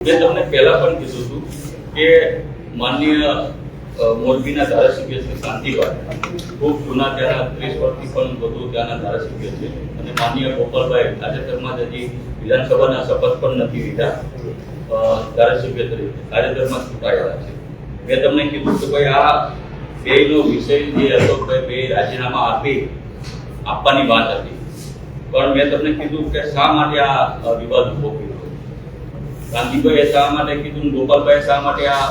મેં તમને પહેલા પણ કીધું હતું કે માનનીય મોરબીના ધારાસભ્ય શ્રી શાંતિભાઈ ખૂબ જૂના ત્યાંના 30 વર્ષથી પણ વધુ ત્યાંના ધારાસભ્ય છે અને માનનીય ગોપાલભાઈ તાજેતરમાં જ હજી વિધાનસભાના શપથ પણ નથી લીધા ધારાસભ્ય તરીકે તાજેતરમાં ચૂંટાયેલા છે. મેં તમને કીધું કે ભાઈ આ બેનો વિષય જે હતો કે બે રાજીનામા આપવાની વાત હતી, પણ મેં તમને કીધું કે શા માટે આ વિવાદ ઉભો કર્યો. ગાંધીભાઈએ શા માટે કીધું, ગોપાલભાઈ શા માટે આ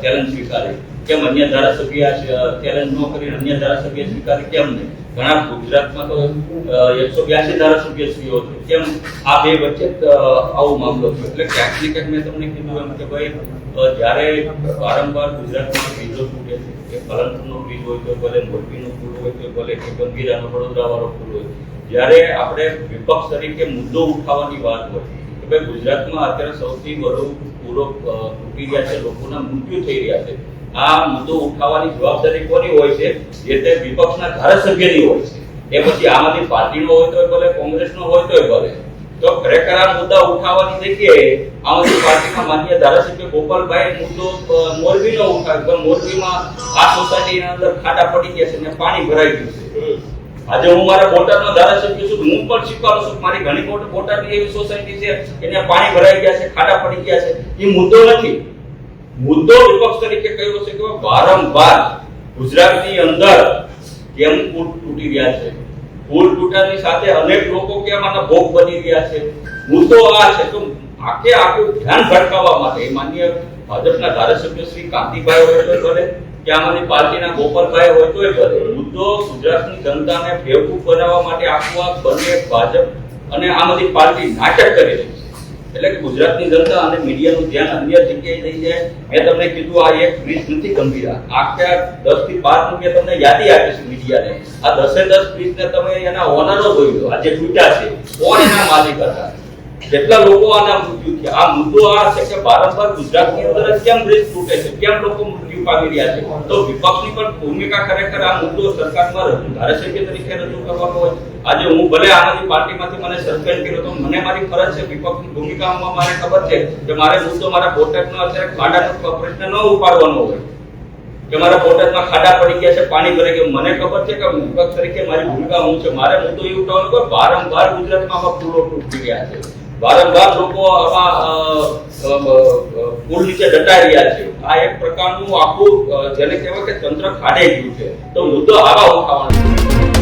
ચેલેન્જ સ્વીકારે, કેમ અન્ય ધારાસભ્ય ચેલેન્જ ન કરી અન્ય ધારાસભ્ય સ્વીકારે કેમ નહીં? ઘણા ગુજરાતમાં તો 182 ધારાસભ્યશ્રીઓ છે, કેમ આ બે વચ્ચે આવો મામલો છે? એટલે ક્યાંક ને ક્યાંક મેં તમને કીધું એમ કે ભાઈ જ્યારે વારંવાર ગુજરાતમાં બ્રિજો તૂટે છે, કે પાલનપુરનો બ્રિજ હોય તો ભલે, મોરબીનો પુલ હોય તો ભલે, કે ગંભીરાનો વડોદરા વાળો પુલ હોય, જ્યારે આપણે વિપક્ષ તરીકે મુદ્દો ઉઠાવવાની વાત હોય કે ભાઈ ગુજરાતમાં અત્યારે સૌથી વધુ પૂરો તૂટી રહ્યા છે, લોકોના મૃત્યુ થઈ રહ્યા છે, આ મુદ્દો ઉઠાવવાની જવાબદારી કોની હોય છે? જે તે વિપક્ષના ધારાસભ્યની હોય છે. એ પછી આમ આદમી પાર્ટીનો હોય તો ભલે, કોંગ્રેસનો હોય તો ભલે. તો ખરેખર આ મુદ્દા ઉઠાવવાની જગ્યાએ આમ આદમી પાર્ટીના માન્ય ધારાસભ્ય ગોપાલભાઈ મુદ્દો મોરબીનો ઉઠાવ્યો, પણ મોરબીમાં આ સોસાયટીના અંદર ખાડા પડી ગયા છે અને પાણી ભરાઈ ગયું છે. આજે હું મારા બોટાદનો ધારાસભ્ય છું, હું પણ સ્વીકારું છું, મારી ઘણી બોટાદની એવી સોસાયટી છે એને પાણી ભરાઈ ગયા છે, ખાડા પડી ગયા છે. એ મુદ્દો નથી. મુદ્દો વિપક્ષ તરીકે કહ્યો છે કે વારંવાર ગુજરાતની અંદર કેમ પુલ તૂટી રહ્યા છે, પુલ તૂટવાની સાથે અનેક લોકો કેમ આના ભોગ બની રહ્યા છે. મુદ્દો આ છે. તો આખું ધ્યાન ભટકાવવા માટે માન્ય ભાજપના ધારાસભ્ય શ્રી કાંતિભાઈ હોય તો ભલે, કે આમ આદમી પાર્ટીના ગોપાલભાઈ હોય તોય ભલે, મુદ્દો ગુજરાતની જનતાને બેવકૂફ બનાવવા માટે આખું આ બંને ભાજપ અને આમ આદમી પાર્ટી નાટક કરી રહી છે. એટલે કે ગુજરાતની જનતા અને મીડિયાનું ધ્યાન અન્ય જગ્યાએ લઈ જાય. મેં તમને કીધું આ એક બ્રિજ નથી ગંભીરા, આખા 10 થી 5 મેં તમને યાદી આપીશું મીડિયાને. આ 10 બ્રિજને તમે એના ઓનરો જોઈ લો, આ જે તૂટ્યા છે કોણ એના માલિક હતા, કેટલા લોકો આના મૃત્યુ થયા. આ મુદ્દો આ છે કે વારંવાર ગુજરાતની અંદર કેમ બ્રિજ તૂટે છે, કેમ લોકો મૃત્યુ પામી રહ્યા છે. તો વિપક્ષની પણ ભૂમિકા ખરેખર આ મુદ્દો સરકારમાં ધારાસભ્ય તરીકે રજૂ કરવાનો હોય. આજે હું ભલે આમ આદમી પાર્ટીમાંથી મને સસ્પેન્ડ કર્યો તો મને મારી ફરજ છે, વિપક્ષની ભૂમિકામાં મારે ખબર છે કે મારે મુદ્દો મારા બોટાદનો અત્યારે ખાડાનો પ્રશ્ન ન ઉપાડવાનો હોય, કે મારા બોટાદમાં ખાડા પડી ગયા છે, પાણી ભરાઈ ગયું. મને ખબર છે કે વિપક્ષ તરીકે મારી ભૂમિકા હું છે, મારે મુદ્દો એ ઉઠાવવાનો કે વારંવાર ગુજરાતમાં આવા પુલો તૂટી રહ્યા છે, વારંવાર લોકો આમાં પુલ નીચે દટાઈ રહ્યા છે. આ એક પ્રકારનું આખું જેને કહેવાય કે તંત્ર ખાડે ગયું છે. તો મુદ્દો આવા ઉઠાવવાનો છે.